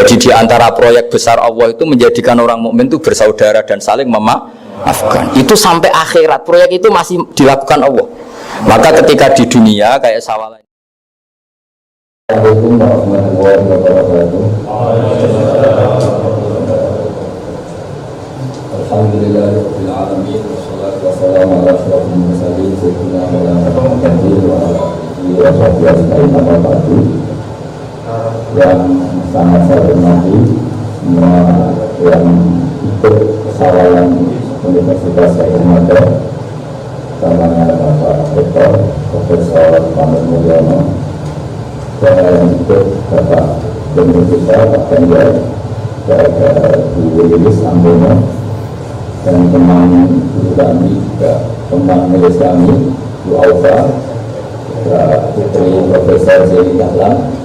Jadi di antara proyek besar Allah itu menjadikan orang mukmin itu bersaudara dan saling memaafkan. Itu sampai akhirat proyek itu masih dilakukan Allah. Maka ketika di dunia kayak Sawalan. Assalamualaikum warahmatullahi wabarakatuh. Alhamdulillahirabbil alamin wassalatu wassalamu ala asyrofil mursalin sayyidina Muhammadin wa ala alihi wa sahbihi ajmain. Yang sangat saya hormati semua yang ikut Sawalan Universitas Gadjah utamanya Bapak Rektor Profesor Panut Mulyono, dan yang ikut Bapak Universitas Pak Ganjar, Bu Lilis Ambono, dan teman guru kami, teman milis kami, Bu Aufa, Putri Profesor Zeli Dahlan.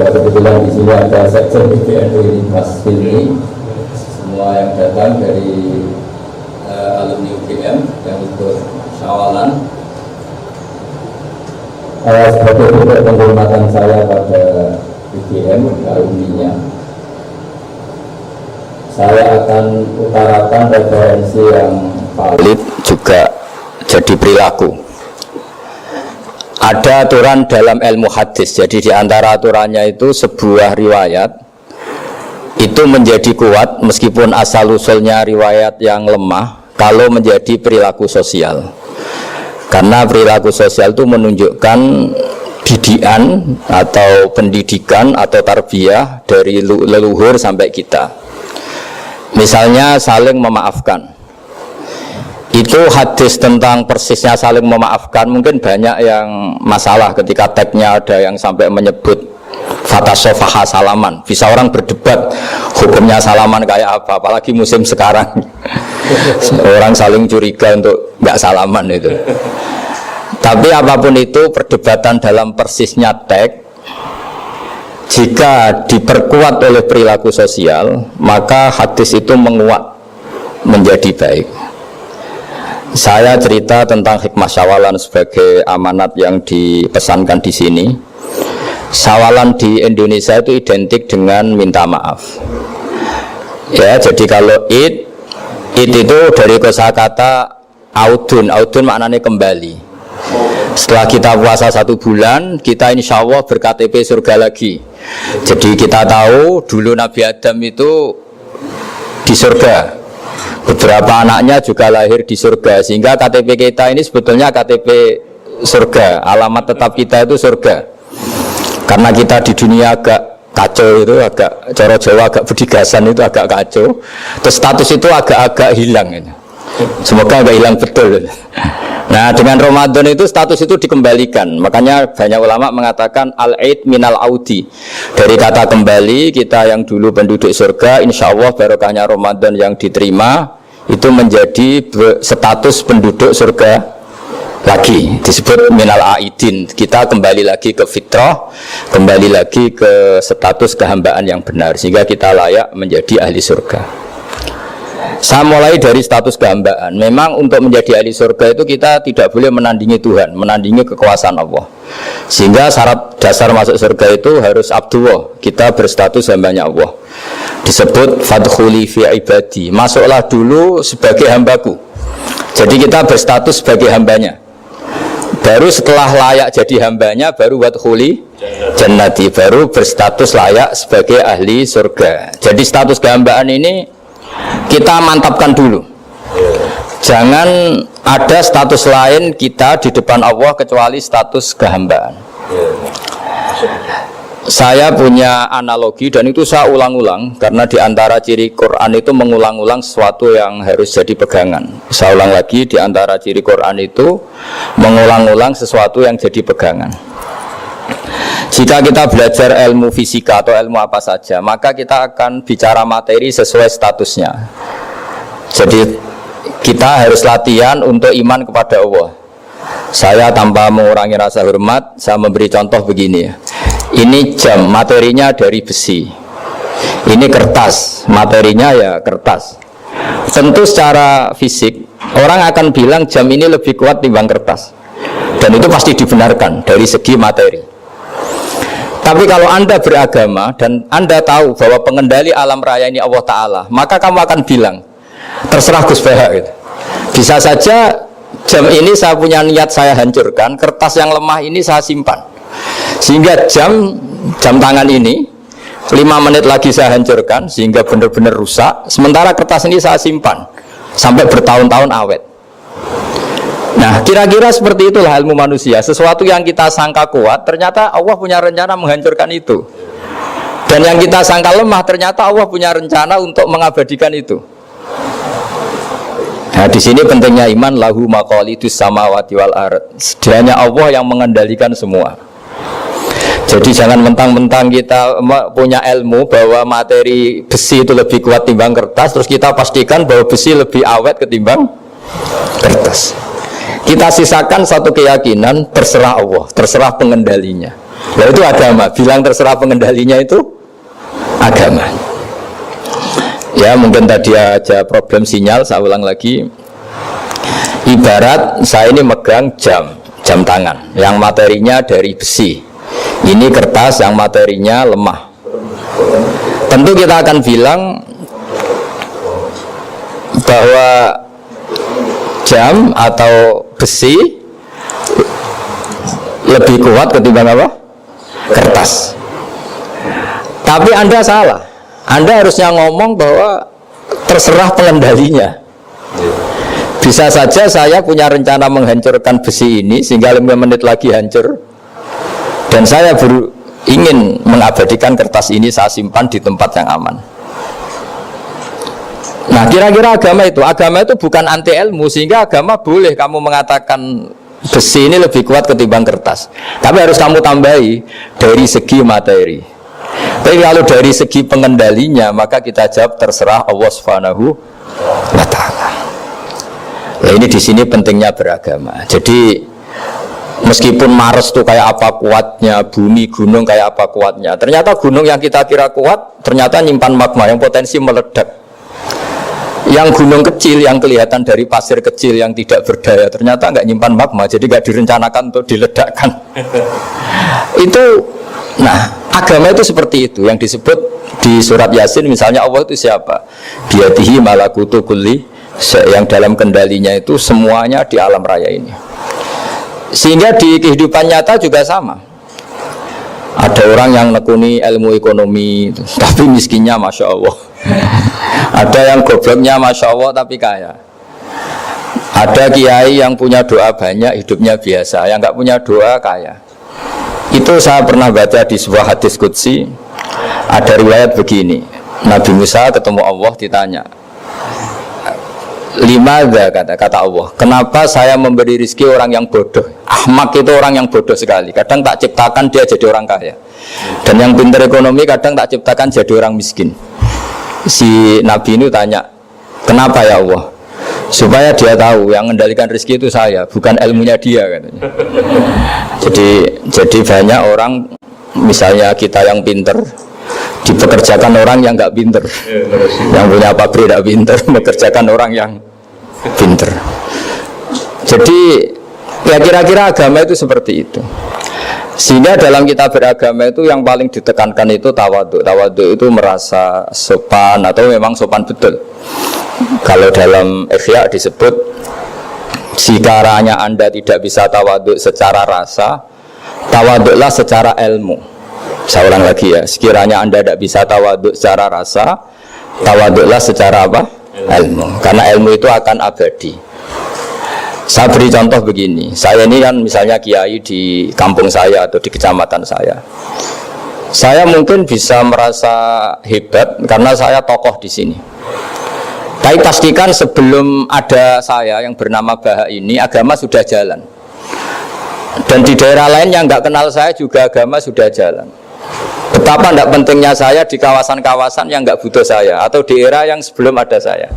Kebetulan di sini ada sekjen IPNU Mas Filmi, semua yang datang dari alumni UGM yang ikut Sawalan. Sebagai bentuk penghormatan saya pada UGM alumninya, saya akan utarakan referensi yang valid juga jadi perilaku. Ada aturan dalam ilmu hadis, jadi di antara aturannya itu sebuah riwayat itu menjadi kuat meskipun asal-usulnya riwayat yang lemah kalau menjadi perilaku sosial. Karena perilaku sosial itu menunjukkan didikan atau pendidikan atau tarbiyah dari leluhur sampai kita. Misalnya saling memaafkan. Itu hadis tentang persisnya saling memaafkan mungkin banyak yang masalah ketika tagnya ada yang sampai menyebut fatasofaha salaman. Bisa orang berdebat hukumnya salaman kayak apa, apalagi musim sekarang. Orang saling curiga untuk nggak salaman itu. Tapi apapun itu perdebatan dalam persisnya tag, jika diperkuat oleh perilaku sosial, maka hadis itu menguat menjadi baik. Saya cerita tentang hikmah Sawalan sebagai amanat yang dipesankan di sini. Sawalan di Indonesia itu identik dengan minta maaf. Ya, jadi kalau id itu dari kosakata audun maknanya kembali. Setelah kita puasa 1 bulan, kita insya Allah ber-KTP surga lagi. Jadi kita tahu dulu Nabi Adam itu di surga. Beberapa anaknya juga lahir di surga, sehingga KTP kita ini sebetulnya KTP surga, alamat tetap kita itu surga. Karena kita di dunia agak kacau itu, agak coro Jawa, agak bedigasan itu agak kacau. Terus status itu agak-agak hilang ini. Semoga agak hilang betul. Nah, dengan Ramadan itu status itu dikembalikan. Makanya banyak ulama mengatakan al-aid minal audi. Dari kata kembali, kita yang dulu penduduk surga, insya Allah barokahnya Ramadan yang diterima itu menjadi status penduduk surga lagi, disebut minal aidin. Kita kembali lagi ke fitrah, kembali lagi ke status kehambaan yang benar, sehingga kita layak menjadi ahli surga. Saya mulai dari status kehambaan. Memang untuk menjadi ahli surga itu kita tidak boleh menandingi Tuhan, menandingi kekuasaan Allah. Sehingga syarat dasar masuk surga itu harus abdullah, kita berstatus hambanya Allah. Disebut fadkhuli fi ibadi, masuklah dulu sebagai hambaku. Jadi kita berstatus sebagai hambanya. Baru setelah layak jadi hambanya, baru wadkhuli jannati, baru berstatus layak sebagai ahli surga. Jadi status kehambaan ini kita mantapkan dulu. Jangan ada status lain kita di depan Allah kecuali status kehambaan. Saya punya analogi dan itu saya ulang-ulang karena di antara ciri Quran itu mengulang-ulang sesuatu yang harus jadi pegangan. Saya ulang lagi, di antara ciri Quran itu mengulang-ulang sesuatu yang jadi pegangan. Jika kita belajar ilmu fisika atau ilmu apa saja, maka kita akan bicara materi sesuai statusnya. Jadi kita harus latihan untuk iman kepada Allah. Saya tanpa mengurangi rasa hormat, saya memberi contoh begini. Ini jam, materinya dari besi. Ini kertas, materinya ya kertas. Tentu secara fisik, orang akan bilang jam ini lebih kuat timbang kertas. Dan itu pasti dibenarkan dari segi materi. Tapi kalau Anda beragama dan Anda tahu bahwa pengendali alam raya ini Allah Ta'ala, maka kamu akan bilang, terserah Gus Baha gitu. Bisa saja jam ini saya punya niat saya hancurkan, kertas yang lemah ini saya simpan. Sehingga jam tangan ini 5 menit lagi saya hancurkan sehingga benar-benar rusak. Sementara kertas ini saya simpan sampai bertahun-tahun awet. Nah, kira-kira seperti itulah ilmu manusia. Sesuatu yang kita sangka kuat, ternyata Allah punya rencana menghancurkan itu. Dan yang kita sangka lemah, ternyata Allah punya rencana untuk mengabadikan itu. Nah, di sini pentingnya iman, lahu maqalidus samawati wal ard. Hanya Allah yang mengendalikan semua. Jadi jangan mentang-mentang kita punya ilmu bahwa materi besi itu lebih kuat timbang kertas, terus kita pastikan bahwa besi lebih awet ketimbang kertas. Kita sisakan satu keyakinan, terserah Allah, terserah pengendalinya. Nah, itu agama. Bilang terserah pengendalinya itu agama. Ya, mungkin tadi aja problem sinyal, saya ulang lagi. Ibarat saya ini megang jam tangan yang materinya dari besi. Ini kertas yang materinya lemah. Tentu kita akan bilang bahwa jam atau besi lebih kuat ketimbang apa? Kertas. Tapi Anda salah. Anda harusnya ngomong bahwa terserah pengendalinya. Bisa saja saya punya rencana menghancurkan besi ini sehingga 5 menit lagi hancur. Dan saya ingin mengabadikan kertas ini, saya simpan di tempat yang aman. Nah, kira-kira agama itu bukan anti ilmu, sehingga agama boleh kamu mengatakan besi ini lebih kuat ketimbang kertas. Tapi harus kamu tambahi dari segi materi. Tapi kalau dari segi pengendalinya, maka kita jawab terserah Allah Subhanahu wa Ta'ala. Ya, ini di sini pentingnya beragama. Jadi meskipun Mars itu kayak apa kuatnya, bumi, gunung kayak apa kuatnya, ternyata gunung yang kita kira kuat ternyata nyimpan magma yang potensi meledak. Yang gunung kecil yang kelihatan dari pasir kecil yang tidak berdaya ternyata nggak nyimpan magma, jadi nggak direncanakan untuk diledakkan. Itu, nah agama itu seperti itu yang disebut di surat Yasin misalnya. Allah itu siapa? Biyadihi malakutu kulli, yang dalam kendalinya itu semuanya di alam raya ini. Sehingga di kehidupan nyata juga sama. Ada orang yang nekuni ilmu ekonomi tapi miskinnya Masya Allah. Ada yang gobloknya Masya Allah tapi kaya. Ada kiai yang punya doa banyak, hidupnya biasa. Yang nggak punya doa kaya. Itu saya pernah baca di sebuah hadis qudsi. Ada riwayat begini, Nabi Musa ketemu Allah, ditanya, limadza, kata Allah, kenapa saya memberi rezeki orang yang bodoh? Ahmak itu orang yang bodoh sekali. Kadang tak ciptakan dia jadi orang kaya, dan yang pintar ekonomi kadang tak ciptakan jadi orang miskin. Si Nabi ini tanya, kenapa ya Allah? Supaya dia tahu yang mengendalikan rezeki itu saya, bukan ilmunya dia, katanya. Jadi banyak orang, misalnya kita yang pintar dipekerjakan orang yang nggak pinter, yang punya pabrik tidak pinter, mengerjakan orang yang pinter. Jadi ya kira-kira agama itu seperti itu. Sehingga dalam kita beragama itu yang paling ditekankan itu tawadhu. Tawadhu itu merasa sopan atau memang sopan betul. Kalau dalam Ihya disebut, sekiranya Anda tidak bisa tawadhu secara rasa, tawadhulah secara ilmu. Saya ulang lagi ya, sekiranya Anda tidak bisa tawadhu secara rasa, tawadhulah secara apa? Ilmu. Karena ilmu itu akan abadi. Saya beri contoh begini, saya ini kan misalnya kiai di kampung saya atau di kecamatan saya. Saya mungkin bisa merasa hebat karena saya tokoh di sini. Tapi pastikan sebelum ada saya yang bernama Baha ini, agama sudah jalan. Dan di daerah lain yang nggak kenal saya juga agama sudah jalan. Betapa tidak pentingnya saya di kawasan-kawasan yang nggak butuh saya, atau di era yang sebelum ada saya.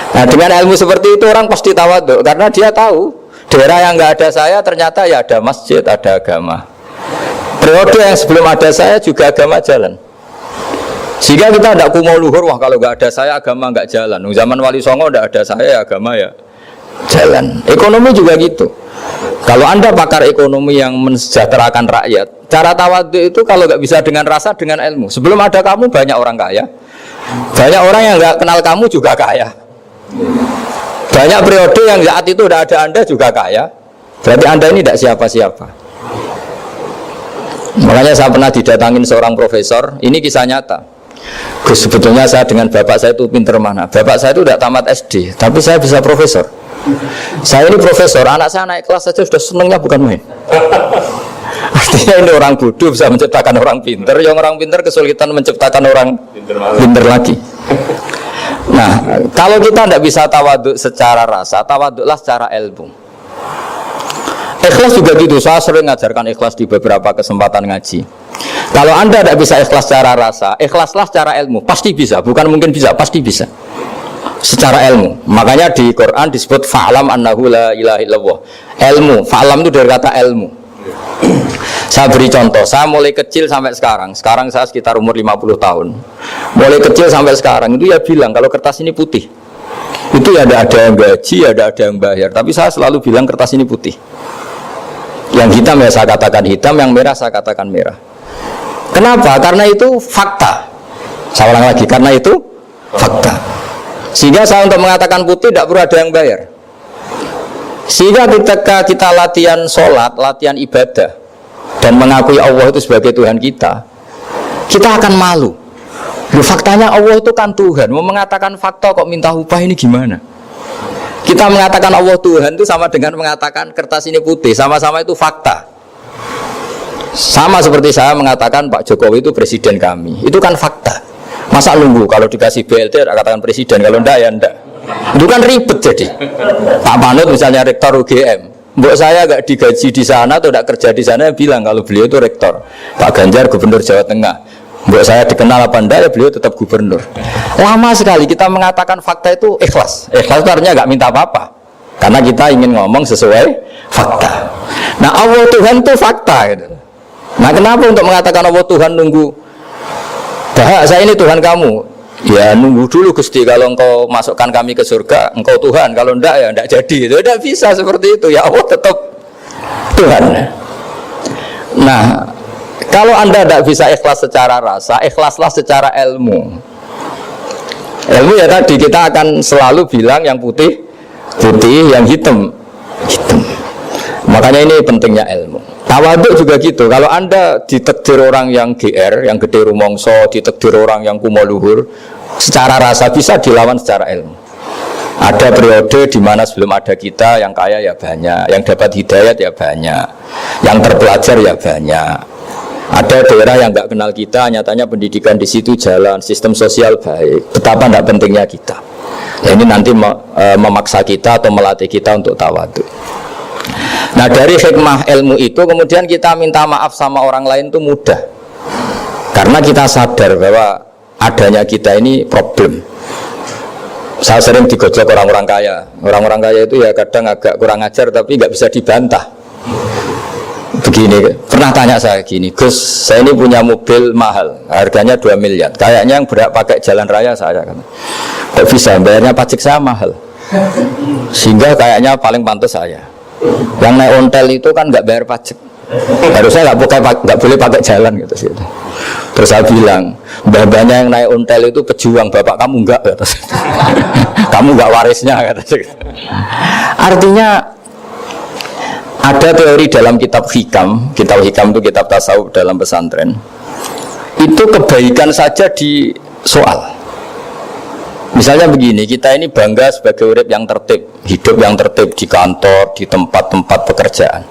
Nah, dengan ilmu seperti itu orang pasti tawadhu, karena dia tahu daerah yang nggak ada saya ternyata ya ada masjid, ada agama. Periode yang sebelum ada saya juga agama jalan. Sehingga kita tidak kumo luhur, wah kalau nggak ada saya agama nggak jalan. Zaman Wali Songo tidak ada saya agama ya jalan. Ekonomi juga gitu. Kalau Anda pakar ekonomi yang mensejahterakan rakyat, Cara tawadhu itu kalau nggak bisa dengan rasa, dengan ilmu. Sebelum ada kamu banyak orang kaya, banyak orang yang nggak kenal kamu juga kaya. Banyak periode yang saat itu udah ada Anda juga kaya. Berarti Anda ini tidak siapa-siapa. Makanya saya pernah didatangin seorang profesor. Ini kisah nyata. Gus, sebetulnya saya dengan bapak saya itu pinter mana? Bapak saya itu tidak tamat SD, tapi saya bisa profesor. Saya ini profesor, anak saya naik kelas saja sudah senengnya bukan main. Artinya ini orang bodoh bisa menciptakan orang pinter, yang orang pinter kesulitan menciptakan orang pinter lagi. Nah, kalau kita tidak bisa tawaduk secara rasa, tawaduklah secara ilmu. Ikhlas juga gitu, saya sering ngajarkan ikhlas di beberapa kesempatan ngaji. Kalau Anda tidak bisa ikhlas secara rasa, ikhlaslah secara ilmu, pasti bisa, bukan mungkin bisa, pasti bisa. Secara ilmu, makanya di Quran disebut fa'lam annahu la ilaha illallah. Ilmu, fa'lam itu dari kata ilmu. Saya beri contoh, saya mulai kecil sampai sekarang saya sekitar umur 50 tahun. Mulai kecil sampai sekarang itu ya bilang kalau kertas ini putih. Itu ya ada yang gaji, ada yang bayar, tapi saya selalu bilang kertas ini putih. Yang hitam ya saya katakan hitam, yang merah saya katakan merah. Kenapa? Karena itu fakta. Saya ulang lagi, karena itu fakta. Sehingga saya untuk mengatakan putih tidak perlu ada yang bayar. Sehingga ketika kita latihan sholat, latihan ibadah, dan mengakui Allah itu sebagai Tuhan kita akan malu. Loh, faktanya Allah itu kan Tuhan. Mau mengatakan fakta kok minta upah, ini gimana? Kita mengatakan Allah Tuhan itu sama dengan mengatakan kertas ini putih, sama-sama itu fakta. Sama seperti saya mengatakan Pak Jokowi itu presiden kami, itu kan fakta. Masa nunggu kalau dikasih BLT katakan presiden, kalau enggak ya enggak. Itu kan ribet jadi. Pak Panut misalnya rektor UGM, mbok saya enggak digaji di sana atau enggak kerja di sana, bilang kalau beliau itu rektor. Pak Ganjar gubernur Jawa Tengah, mbok saya dikenal apa enggak, ya beliau tetap gubernur. Lama sekali kita mengatakan fakta itu ikhlas. Ikhlas itu artinya enggak minta apa-apa, karena kita ingin ngomong sesuai fakta. Nah, Allah Tuhan itu fakta gitu. Nah, kenapa untuk mengatakan Allah Tuhan nunggu? Dah, saya ini Tuhan kamu. Ya nunggu dulu Gusti, kalau engkau masukkan kami ke surga, engkau Tuhan. Kalau enggak ya enggak jadi. Itu tidak bisa seperti itu. Ya Allah tetap Tuhan. Nah, kalau Anda tidak bisa ikhlas secara rasa, ikhlaslah secara ilmu. Ilmu ya tadi kita akan selalu bilang yang putih putih, yang hitam hitam. Makanya ini pentingnya ilmu. Tawaduk juga gitu. Kalau Anda ditakdir orang yang GR, yang gede rumongso, ditakdir orang yang kumo luhur, secara rasa bisa dilawan secara ilmu. Ada periode di mana sebelum ada kita yang kaya ya banyak, yang dapat hidayat ya banyak, yang terpelajar ya banyak. Ada daerah yang nggak kenal kita, nyatanya pendidikan di situ jalan, sistem sosial baik. Betapa tidak pentingnya kita. Ya, ini nanti memaksa kita atau melatih kita untuk tawaduk. Nah, dari hikmah ilmu itu kemudian kita minta maaf sama orang lain itu mudah, karena kita sadar bahwa adanya kita ini problem. Saya sering digojok orang-orang kaya. Orang-orang kaya itu ya kadang agak kurang ajar tapi nggak bisa dibantah. Begini, pernah tanya saya gini, Gus, saya ini punya mobil mahal, harganya 2 miliar. Kayaknya yang berat pakai jalan raya saya kan. Kok bisa bayarnya pajak saya mahal? Sehingga kayaknya paling pantas saya. Yang naik ontel itu kan nggak bayar pajak, harusnya nggak boleh pakai jalan gitu sih. Terus saya bilang, mbah-mbahnya yang naik ontel itu pejuang, bapak kamu enggak, kata saya. Kamu nggak warisnya, kata saya. Artinya ada teori dalam kitab hikam itu kitab tasawuf dalam pesantren. Itu kebaikan saja di soal. Misalnya begini, kita ini bangga sebagai urip yang tertib, hidup yang tertib di kantor, di tempat-tempat pekerjaan.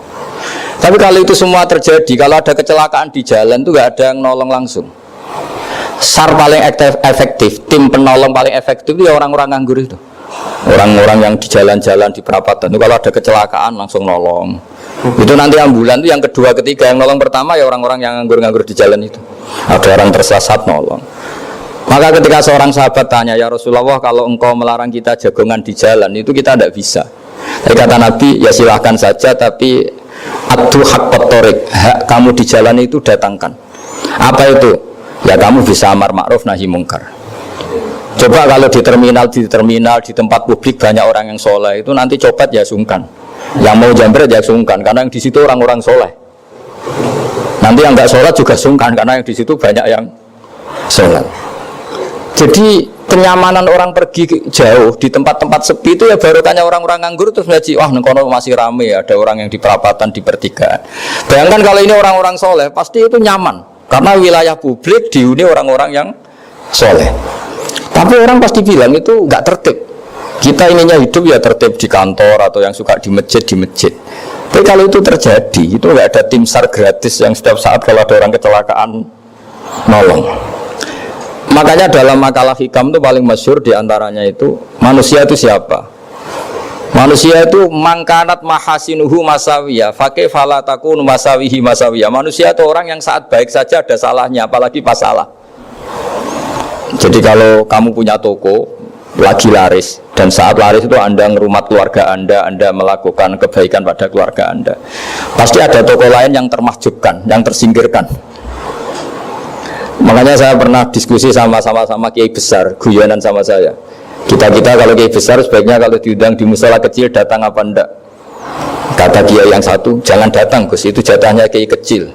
Tapi kalau itu semua terjadi, kalau ada kecelakaan di jalan itu gak ada yang nolong langsung. SAR paling efektif, tim penolong paling efektif itu ya orang-orang nganggur itu. Orang-orang yang di jalan-jalan, di perapatan itu kalau ada kecelakaan langsung nolong. Itu nanti ambulan itu yang kedua, ketiga, yang nolong pertama ya orang-orang yang nganggur-nganggur di jalan itu. Ada orang tersesat nolong. Maka ketika seorang sahabat tanya, ya Rasulullah, kalau engkau melarang kita jagongan di jalan, itu kita tidak bisa. Tapi kata Nabi, ya silahkan saja, tapi adu hak kotorik, hak kamu di jalan itu datangkan. Apa itu? Ya kamu bisa amar ma'ruf nahi mungkar. Coba kalau di terminal, di tempat publik banyak orang yang soleh, itu nanti copet ya sungkan. Yang mau jambret ya sungkan, karena yang di situ orang-orang soleh. Nanti yang nggak sholat juga sungkan karena yang di situ banyak yang sholat. Jadi kenyamanan orang pergi jauh di tempat-tempat sepi itu ya barokahnya orang-orang nganggur terus ngaji, wah nengkono masih rame, ada orang yang di perapatan di pertigaan. Bayangkan kalau ini orang-orang soleh pasti itu nyaman karena wilayah publik dihuni orang-orang yang soleh. Tapi orang pasti bilang itu nggak tertib. Kita ininya hidup ya tertib di kantor atau yang suka di masjid di masjid. Tapi kalau itu terjadi itu nggak ada tim SAR gratis yang setiap saat kalau ada orang kecelakaan nolong. Makanya dalam makalah hikam itu paling masyhur diantaranya itu manusia itu siapa? Manusia itu mangkanat mahasinuhu masawiyah, fakih falatakun masawihi masawiyah. Manusia itu orang yang saat baik saja ada salahnya, apalagi pas salah. Jadi kalau kamu punya toko lagi laris dan saat laris itu Anda ngerumat keluarga Anda melakukan kebaikan pada keluarga Anda, pasti ada toko lain yang termahjubkan, yang tersingkirkan. Makanya saya pernah diskusi sama kiai besar, guyonan sama saya. Kita kalau kiai besar sebaiknya kalau diundang di musala kecil datang apa enggak? Kata kiai yang satu, jangan datang Gus, itu jatahnya kiai kecil.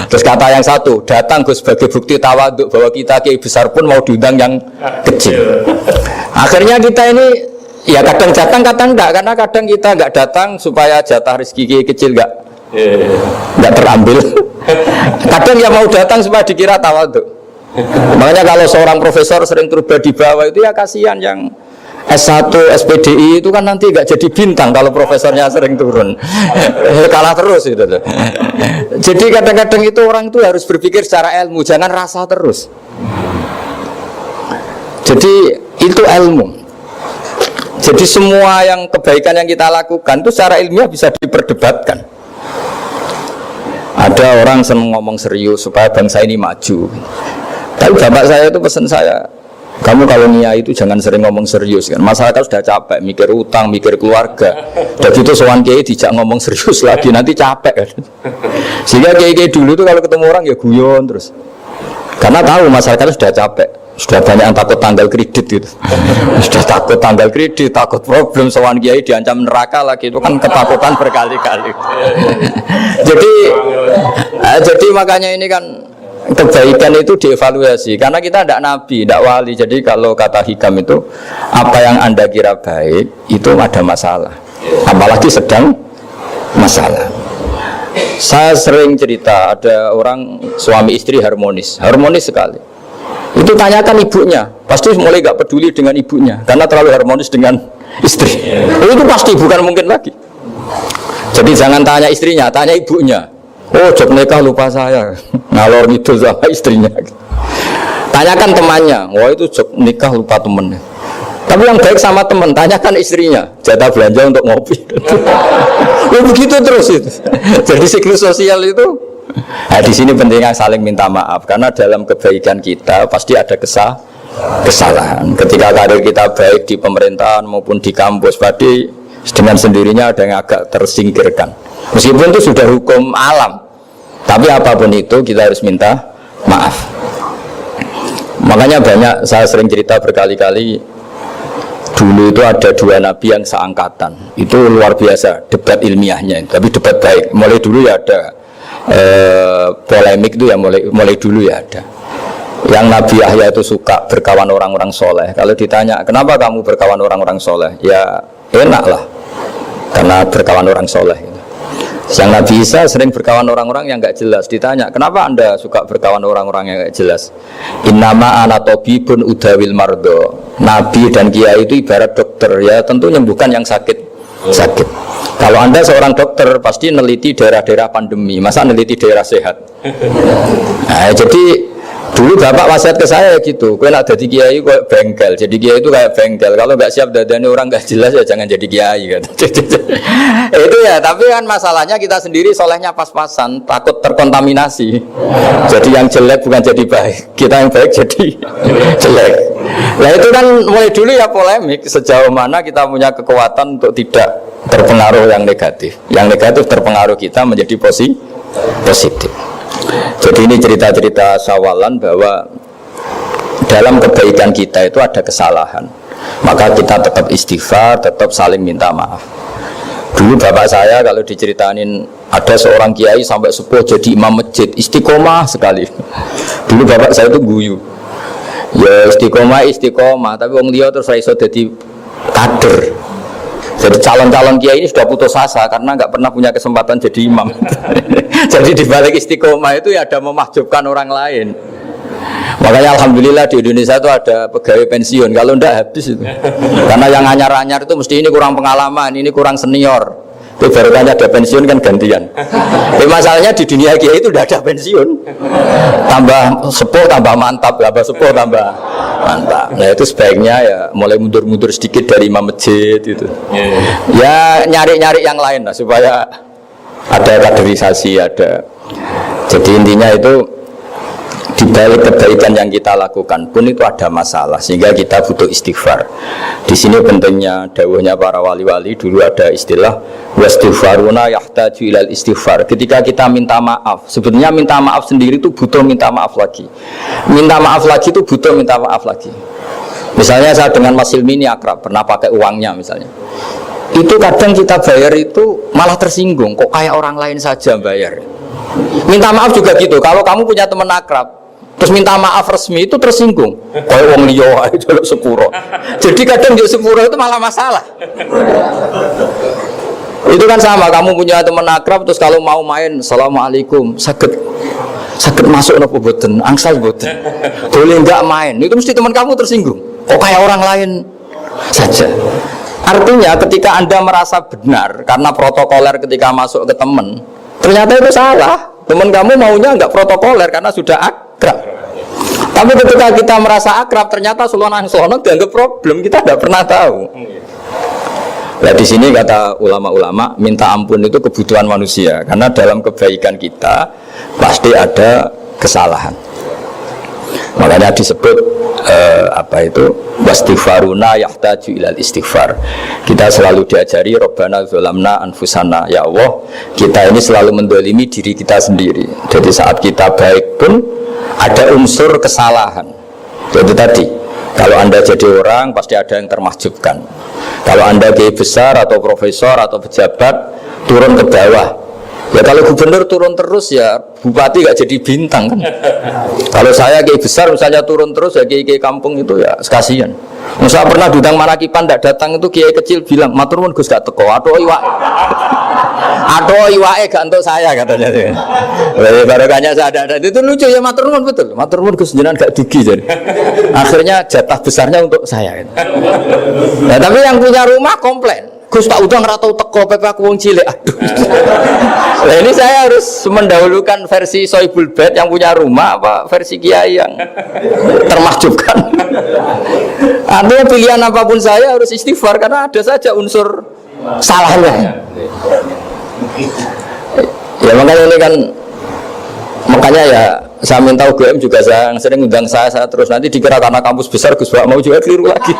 Terus kata yang satu, datang Gus sebagai bukti tawaduk bahwa kita kiai besar pun mau diundang yang kecil. Akhirnya kita ini ya kadang datang kadang enggak, karena kadang kita enggak datang supaya jatah rezeki kiai kecil enggak terambil. Kadang yang mau datang supaya dikira tawaduk. Makanya kalau seorang profesor sering turun di bawah itu ya kasihan yang S1, SPDI itu kan nanti nggak jadi bintang kalau profesornya sering turun. Kalah terus itu. Jadi kadang-kadang itu orang itu harus berpikir secara ilmu, jangan rasa terus. Jadi itu ilmu. Jadi semua yang kebaikan yang kita lakukan itu secara ilmiah bisa diperdebatkan. Ada orang senang ngomong serius supaya bangsa ini maju. Tapi bapak saya itu pesan saya, kamu kalau niat itu jangan sering ngomong serius kan. Masyarakat sudah capek mikir utang, mikir keluarga. Dan itu sowan kiai dijak ngomong serius lagi nanti capek kan. Sehingga kiai dulu itu kalau ketemu orang ya guyon terus. Karena tahu masyarakat sudah capek. Sudah banyak yang takut tanggal kredit gitu. Sudah takut tanggal kredit, takut problem sowan kiai diancam neraka lagi, itu kan ketakutan berkali-kali. Jadi makanya ini kan kebaikan itu dievaluasi karena kita tidak nabi, tidak wali. Jadi kalau kata hikam itu apa yang Anda kira baik itu ada masalah. Apalagi sedang masalah. Saya sering cerita ada orang suami istri harmonis sekali. Itu tanyakan ibunya, pasti mulai gak peduli dengan ibunya karena terlalu harmonis dengan istri. Itu pasti bukan mungkin lagi. Jadi jangan tanya istrinya, tanya ibunya. Oh, jok nikah lupa saya, ngalor ngidul sama istrinya. Tanyakan temannya, wah itu jok nikah lupa temennya. Tapi yang baik sama teman, tanyakan istrinya, jatah belanja untuk ngopi. Begitu terus itu. Jadi siklus sosial itu. Nah, di sini pentingnya saling minta maaf karena dalam kebaikan kita pasti ada kesalahan. Ketika karir kita baik di pemerintahan maupun di kampus, pasti dengan sendirinya ada yang agak tersingkirkan. Meskipun itu sudah hukum alam, tapi apapun itu kita harus minta maaf. Makanya banyak saya sering cerita berkali-kali. Dulu itu ada dua nabi yang seangkatan. Itu luar biasa debat ilmiahnya, tapi debat baik. Mulai dulu ya ada polemik itu ya mulai dulu ya ada. Yang Nabi Yahya itu suka berkawan orang-orang soleh. Kalau ditanya kenapa kamu berkawan orang-orang soleh, ya enak lah karena berkawan orang soleh. Yang Nabi Isa sering berkawan orang-orang yang nggak jelas. Ditanya kenapa anda suka berkawan orang-orang yang nggak jelas, innama ana tabibun udawil mardo. Nabi dan kiai itu ibarat dokter, ya tentu menyembuhkan yang sakit. Kalau anda seorang dokter pasti neliti daerah-daerah pandemi, masa neliti daerah sehat. Nah, jadi dulu bapak wasiat ke saya gitu, kowe nak jadi kiai kayak bengkel. Jadi kiai itu kayak bengkel, kalau nggak siap dadane orang nggak jelas ya jangan jadi kiai kan. Itu ya, tapi kan masalahnya kita sendiri solehnya pas-pasan, takut terkontaminasi. Jadi yang jelek bukan jadi baik, kita yang baik jadi jelek. Nah itu kan mulai dulu ya polemik, sejauh mana kita punya kekuatan untuk tidak terpengaruh yang negatif. Yang negatif terpengaruh kita menjadi positif. Jadi ini cerita-cerita sawalan bahwa dalam kebaikan kita itu ada kesalahan, maka kita tetap istighfar, tetap saling minta maaf. Dulu bapak saya kalau diceritain ada seorang kiai sampai sepuh jadi imam masjid, istiqomah sekali. Dulu bapak saya itu guyu. Ya istiqomah, tapi wong liya terus ra iso dadi kader. Jadi calon-calon kiai ini sudah putus asa karena nggak pernah punya kesempatan jadi imam. Jadi di balik istiqomah itu ya ada memahjubkan orang lain. Makanya alhamdulillah di Indonesia itu ada pegawai pensiun. Kalau ndak habis itu. Karena yang anyar-anyar itu mesti ini kurang pengalaman, ini kurang senior. Itu baru tanya ada pensiun kan gantian. Tapi masalahnya di dunia kiai itu udah ada pensiun. Tambah sepuh tambah mantap, tambah sepuh tambah mantap. Nah itu sebaiknya ya mulai mundur-mundur sedikit dari imam masjid itu. Ya nyari-nyari yang lain lah supaya ada kaderisasi, ada. Jadi intinya itu di balik kebaikan yang kita lakukan pun itu ada masalah sehingga kita butuh istighfar. Di sini pentingnya dawuhnya para wali-wali, dulu ada istilah wastighfaruna yahtaju ilal istighfar. Ketika kita minta maaf, sebenarnya minta maaf sendiri itu butuh minta maaf lagi. Minta maaf lagi itu butuh minta maaf lagi. Misalnya saya dengan Mas Hilmi ini akrab, pernah pakai uangnya misalnya. Itu kadang kita bayar itu malah tersinggung, kok kayak orang lain saja bayar. Minta maaf juga gitu. Kalau kamu punya teman akrab terus minta maaf resmi itu tersinggung. Kayak wong liya itu sepuro. Jadi kadang di sepuro itu malah masalah. Itu kan sama, kamu punya teman akrab terus kalau mau main assalamualaikum, sakit masuk napa boten, angsal boten. Boleh enggak main. Itu mesti teman kamu tersinggung. Kok kayak orang lain saja. Artinya ketika Anda merasa benar karena protokoler ketika masuk ke teman, ternyata itu salah. Teman kamu maunya enggak protokoler karena sudah akrab. Tapi ketika kita merasa akrab, ternyata selonang-selonang dianggap problem, kita tidak pernah tahu. Nah di sini kata ulama-ulama, minta ampun itu kebutuhan manusia, karena dalam kebaikan kita pasti ada kesalahan. Makanya disebut wastighfaruna yahtaju ilal istighfar. Kita selalu diajari Rabbana dzalamna anfusana, ya Allah kita ini selalu mendolimi diri kita sendiri. Jadi saat kita baik pun ada unsur kesalahan. Jadi tadi kalau Anda jadi orang pasti ada yang termahjubkan. Kalau Anda kiai besar atau profesor atau pejabat turun ke bawah, ya kalau gubernur turun terus ya bupati gak jadi bintang kan. Kalau saya kiai besar misalnya turun terus ya kiai kampung itu ya kasihan. Musa pernah diundang Marakipan tidak datang itu kiai kecil bilang matur nuwun Gus gak teko. Aduh iwake gak untuk saya katanya. Barokahnya saya ada. Itu lucu ya, matur nuwun betul. Matur nuwun Gus jenengan gak dugi jadi. Akhirnya jatah besarnya untuk saya. Nah, tapi yang punya rumah komplain. Gus tak udang ratau teko pepe aku wong cilik. Aduh. Nah, ini saya harus mendahulukan versi Soibul Bait yang punya rumah apa versi kiai yang termahjubkan. Artinya pilihan apapun saya harus istighfar karena ada saja unsur salahnya. Ya makanya ini kan, makanya ya saya minta UGM juga saya sering undang saya terus, nanti dikira karena kampus besar Gus Bak mau juga keliru lagi.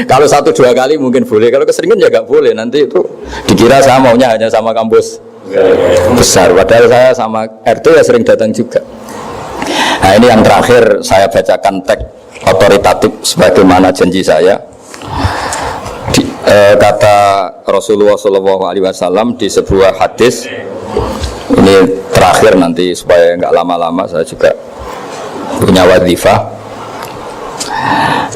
Kalau 1-2 kali mungkin boleh, kalau keseringan ya nggak boleh, nanti itu dikira saya maunya hanya sama kampus besar, padahal saya sama RT ya sering datang juga. Nah ini yang terakhir saya bacakan teks otoritatif sebagaimana janji saya. Kata Rasulullah SAW di sebuah hadis, ini terakhir nanti supaya nggak lama-lama saya juga punya wadifah.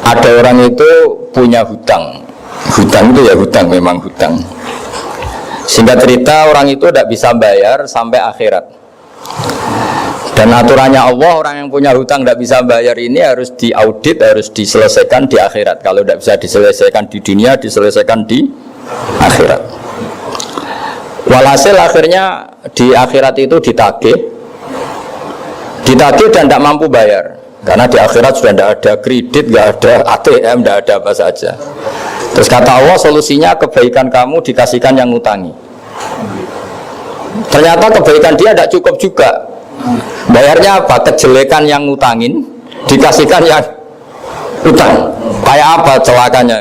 Ada orang itu punya hutang itu ya hutang, memang hutang. Singkat cerita orang itu tidak bisa bayar sampai akhirat. Dan aturannya Allah, orang yang punya hutang tidak bisa bayar ini harus diaudit, harus diselesaikan di akhirat. Kalau tidak bisa diselesaikan di dunia, diselesaikan di akhirat. Walhasil akhirnya di akhirat itu ditagih dan tidak mampu bayar. Karena di akhirat sudah tidak ada kredit, tidak ada ATM, tidak ada apa saja. Terus kata Allah, solusinya kebaikan kamu dikasihkan yang ngutangi. Ternyata kebaikan dia tidak cukup juga. Bayarnya apa? Kejelekan yang ngutangin dikasihkan yang utang. Kayak apa celakanya?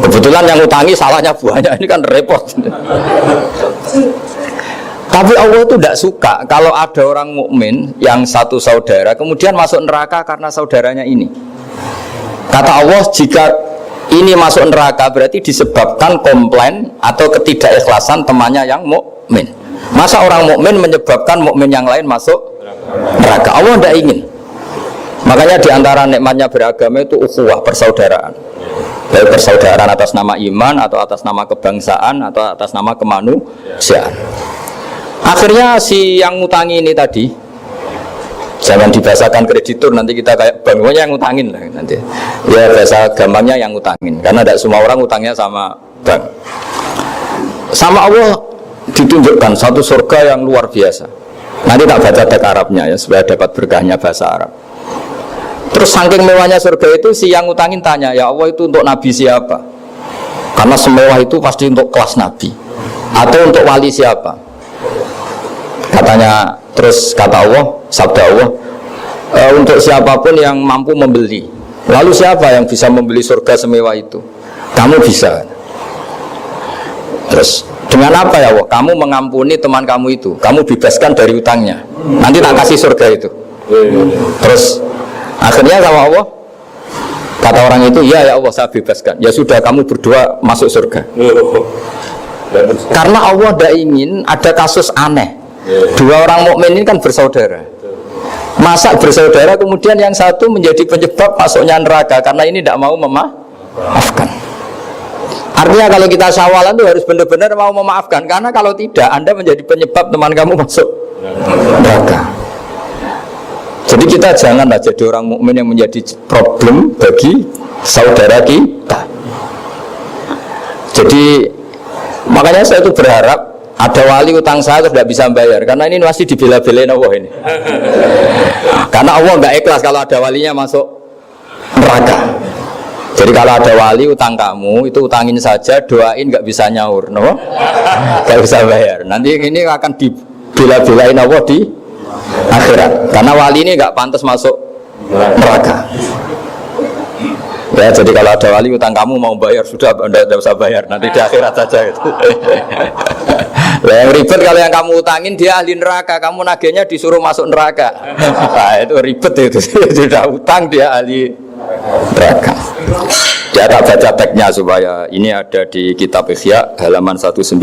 Kebetulan yang ngutangi salahnya buahnya, ini kan repot. Tapi Allah itu tidak suka kalau ada orang mukmin yang satu saudara kemudian masuk neraka karena saudaranya ini. Kata Allah, jika ini masuk neraka berarti disebabkan komplain atau ketidakikhlasan temannya yang mukmin. Masa orang mukmin menyebabkan mukmin yang lain masuk neraka? Allah tidak ingin. Makanya diantara nikmatnya beragama itu ukhuwah, persaudaraan. Baik persaudaraan atas nama iman atau atas nama kebangsaan atau atas nama kemanusiaan. Akhirnya si yang ngutangi ini tadi, jangan dibahasakan kreditur, nanti kita kayak bangunnya yang ngutangin lah nanti. Ya bahasa gampangnya yang ngutangin, karena tidak semua orang ngutangnya sama bank. Sama Allah ditunjukkan satu surga yang luar biasa. Nanti tak baca teks Arabnya ya supaya dapat berkahnya bahasa Arab. Terus saking mewahnya surga itu si yang ngutangin tanya, ya Allah itu untuk nabi siapa? Karena semewah itu pasti untuk kelas nabi. Atau untuk wali siapa? Katanya, terus kata Allah, sabda Allah, untuk siapapun yang mampu membeli. Lalu siapa yang bisa membeli surga semewah itu? Kamu bisa. Terus dengan apa ya Allah? Kamu mengampuni teman kamu itu, kamu bebaskan dari utangnya. Nanti tak kasih surga itu. Terus akhirnya sama Allah, kata orang itu, ya Allah saya bebaskan. Ya sudah, kamu berdua masuk surga. Karena Allah tidak ingin ada kasus aneh. Dua orang mukmin ini kan bersaudara. Masa bersaudara kemudian yang satu menjadi penyebab masuknya neraka karena ini tidak mau memaafkan. Artinya kalau kita syawalan itu harus benar-benar mau memaafkan, karena kalau tidak Anda menjadi penyebab teman kamu masuk neraka. Jadi kita janganlah jadi orang mukmin yang menjadi problem bagi saudara kita. Jadi makanya saya itu berharap ada wali utang saya tidak bisa bayar, karena ini masih dibela-belain Allah ini. Karena Allah nggak ikhlas kalau ada walinya masuk neraka. Jadi kalau ada wali utang kamu itu utangin saja, doain, nggak bisa nyaur, no? Nggak bisa bayar. Nanti ini akan dibela-belain Allah di akhirat. Karena wali ini nggak pantas masuk neraka. Ya, jadi kalau ada wali utang kamu mau bayar, sudah Anda tidak usah bayar, nanti di akhirat saja gitu. Nah, yang ribet kalau yang kamu utangin dia ahli neraka, kamu nagihnya disuruh masuk neraka. Nah, itu ribet itu. Sudah utang dia ahli neraka. Dia tak baca teksnya supaya ini ada di kitab Ihya halaman 197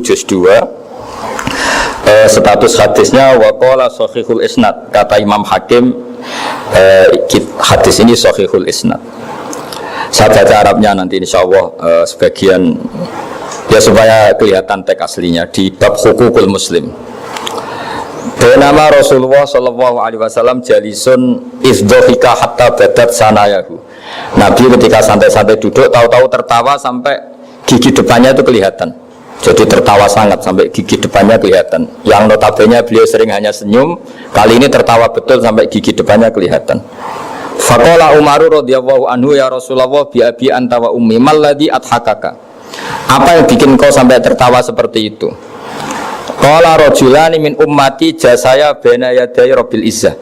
juz 2. Status hadisnya waqala sahihul isnad, kata Imam Hakim, hadis ini sahihul isnad. Saya baca Arabnya nanti insyaallah sebagian ya supaya kelihatan teks aslinya di bab hukukul muslim. Nama Rasulullah sallallahu alaihi wasallam jalisun izdhika hatta badat sanayahu. Nabi ketika santai-santai duduk tahu-tahu tertawa sampai gigi depannya itu kelihatan. Jadi tertawa sangat sampai gigi depannya kelihatan. Yang notabene beliau sering hanya senyum, kali ini tertawa betul sampai gigi depannya kelihatan. Faqala Umar radhiyallahu anhu, ya Rasulullah bi abi anta wa ummi mal ladzi adhakaka. Apa yang bikin kau sampai tertawa seperti itu? Qala rajulani min ummati jasaya baina yaday rabbil izzah.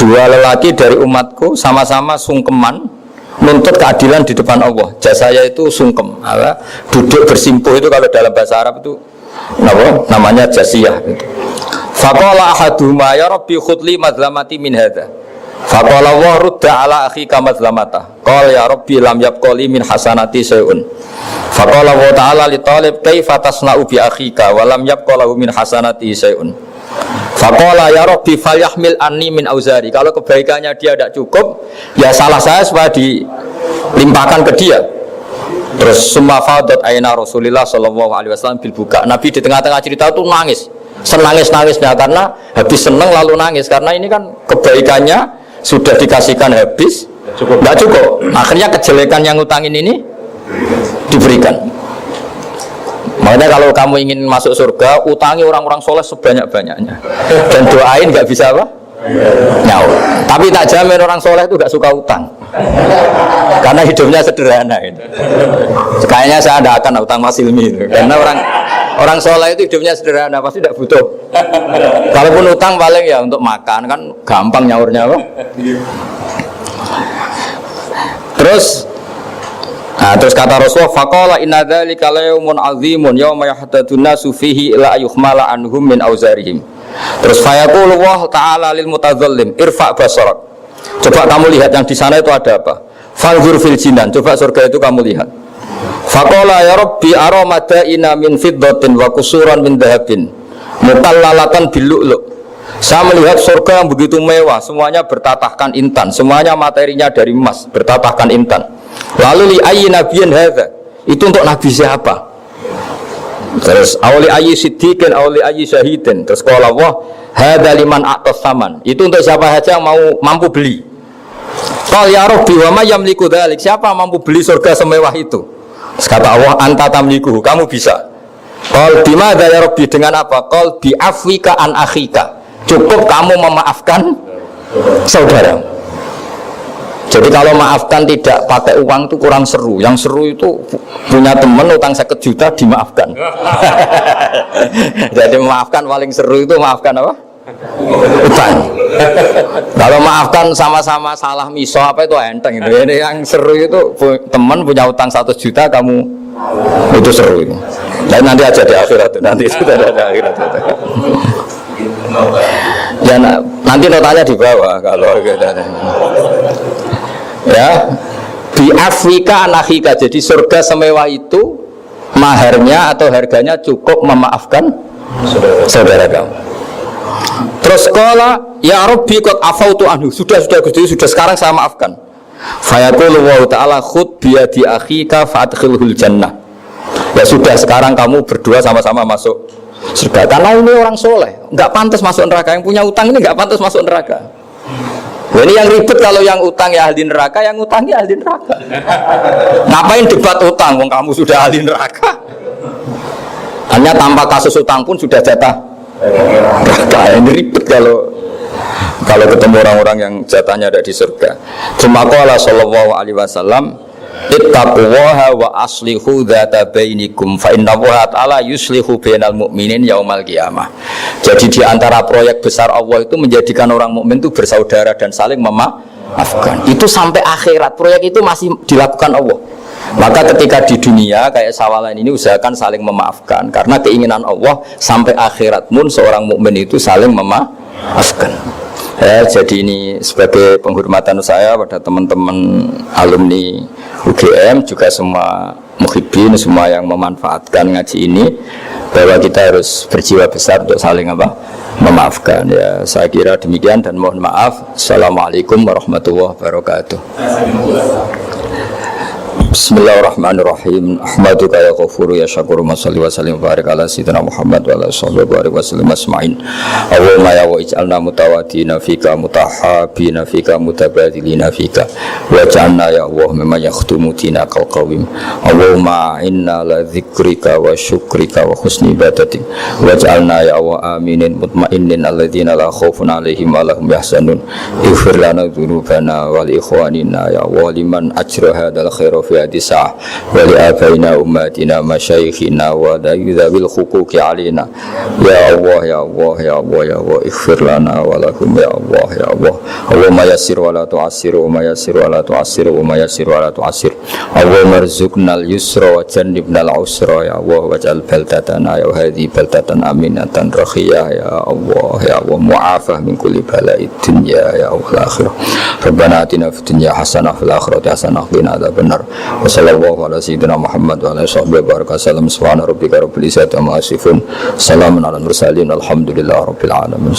Dua lelaki dari umatku sama-sama sungkeman nuntut keadilan di depan Allah. Jasaya itu sungkem, duduk bersimpuh itu kalau dalam bahasa Arab itu namanya jasiyah gitu. Faqala ahaduhuma ya rabbi khudli madlamati min hadza. Faqala wa rudda ala akhika madlamata. Qala ya rabbi lam yabqali min hasanati syai'un. Faqala wa ta'ala li talib kaifa tasna'u bi akhika wa lam yabqalahu min hasanati syai'un. Faqala ya rabbi falyahmil anni min auzari. Kalau kebaikannya dia tidak cukup, ya salah saya supaya dilimpahkan ke dia. Terus summa fadat aina Rasulullah sallallahu alaihi wasallam bil buka. Nabi di tengah-tengah cerita itu nangis. Senangis-nangisnya karena habis seneng lalu nangis karena ini kan kebaikannya sudah dikasihkan habis, tidak cukup. Akhirnya kejelekan yang ngutangin ini diberikan. Makanya kalau kamu ingin masuk surga, utangi orang-orang soleh sebanyak-banyaknya dan doain nggak bisa apa? Nyaur. Tapi tak jamin orang soleh itu nggak suka utang karena hidupnya sederhana gitu. Kayaknya saya tidak akan utang Mas Ilmi itu. Karena orang soleh itu hidupnya sederhana, pasti tidak butuh. Kalaupun utang paling ya untuk makan, kan gampang nyaurnya apa? Terus kata Rasulullah, faqala inna dzalika la yaumun azimun yauma yahtadun nasu fihi ila yuhmala anhum min auzarihim. Terus fayaqulu Allah ta'ala lil mutadzallim irfa basarak. Coba kamu lihat yang di sana itu ada apa? Fanzur fil jinan, coba surga itu kamu lihat. Faqala ya Rabbi ara madaina min fiddatin wa kusuran min dhahabin mukallalatan bil lu'lu'. Saya melihat surga yang begitu mewah, semuanya bertatahkan intan, semuanya materinya dari emas, bertatahkan intan. Lalu li ayyi nabiyyin hadza? Itu untuk nabi siapa? Terus awli ayyi siddiqin awli ayyi syahidin. Terus qala Allah hadza liman a'tas saman. Itu untuk siapa saja yang mau mampu beli. Qal ya Rabbi wa may yamliku dzalik? Siapa mampu beli surga semewah itu? Terus kata Allah anta tamliku, kamu bisa. Qal bimadza ya Rabbi, dengan apa? Qal bi afwika an akhika. Cukup kamu memaafkan saudara. Jadi kalau maafkan tidak pakai uang itu kurang seru. Yang seru itu punya teman utang 1 juta dimaafkan. Jadi memaafkan paling seru itu maafkan apa? Utang. Kalau maafkan sama-sama salah miso apa itu enteng itu. Ini yang seru itu teman punya utang 1 juta kamu itu seru itu. Dan nanti aja di akhirat itu. Nanti itu ada di akhirat itu. Ya nanti notanya di bawah kalau ya di Afrika anahika. Jadi surga semewah itu maharnya atau harganya cukup memaafkan saudara kamu. Terus qala ya Rabbi qad afautu anhu, sudah Gusti, sudah sekarang saya maafkan. Fayaqulu wa ta'ala khud bi yadi akhika fa'adkhilhul jannah. Ya sudah sekarang kamu berdua sama-sama masuk surga. Karena ini orang soleh, nggak pantas masuk neraka. Yang punya utang ini nggak pantas masuk neraka. Nah, ini yang ribet kalau yang utang ya ahli neraka, yang utang ya ahli neraka. Ngapain debat utang? Wong kamu sudah ahli neraka. Hanya tanpa kasus utang pun sudah jatah neraka. Ini ribet kalau ketemu orang-orang yang jatahnya ada di surga. Cuma qala sallallahu alaihi wasallam ittaqullaha wa aslihu dzata bainikum fa innallaha ta'ala yuslihu bainal mu'minin yaumal qiyamah. Jadi di antara proyek besar Allah itu menjadikan orang mukmin itu bersaudara dan saling memaafkan. Itu sampai akhirat proyek itu masih dilakukan Allah. Maka ketika di dunia kayak sawalan ini usahakan saling memaafkan karena keinginan Allah sampai akhirat pun seorang mukmin itu saling memaafkan. Ya, jadi ini sebagai penghormatan saya pada teman-teman alumni UGM juga semua muhibbin, semua yang memanfaatkan ngaji ini, bahwa kita harus berjiwa besar untuk saling memaafkan. Ya, saya kira demikian dan mohon maaf. Assalamualaikum warahmatullahi wabarakatuh. Bismillahirrahmanirrahim. Ahmaduka ya ghafuru ya syakuru masalli wa sallim wa barik ala sayyidina Muhammad wa ala sahbihi wa barik wa sallim asma'in. Allahumma ya wa ij'alna mutawadina fika mutahabina fika mutabadilina fika waj'alna ya Allah mimman yakhtumu dinakal qawim. Allahumma inna la dzikrika wa syukrika wa husni ibadatik waj'alna ya Allah aminin mutmainin alladzina la khaufun alaihim wa lahum yahzanun. Ighfir lana dzunubana wa li ikhwanina ya Allah liman ajra hadzal khaira fi hadisah wa li abaina ummatina masyayikhina wa dayudzabil huquqi alaina ya Allah ya Allah ya Allah ya Allah ighfir lana wa lakum ya Allah ya Allah. Allahumma yassir wa la tu'assir wa yassir wa la tu'assir wa yassir wa la tu'assir. Allahumma rzuqnal yusra wa jannibnal usra ya Allah waj'al baldatana ya hadhi baldatan aminatan rakhiyah ya Allah ya Allah mu'afah min kulli bala'id dunya ya Allah akhirah. Rabbana atina fid dunya hasanah fil akhirati hasanah wa qina adzabannar. Wassallallahu ala sayyidina Muhammad wa ala sahbihi baraka salam subhana rabbika rabbil izzati amma yasifun salamun alal mursalin alhamdulillahi rabbil alamin.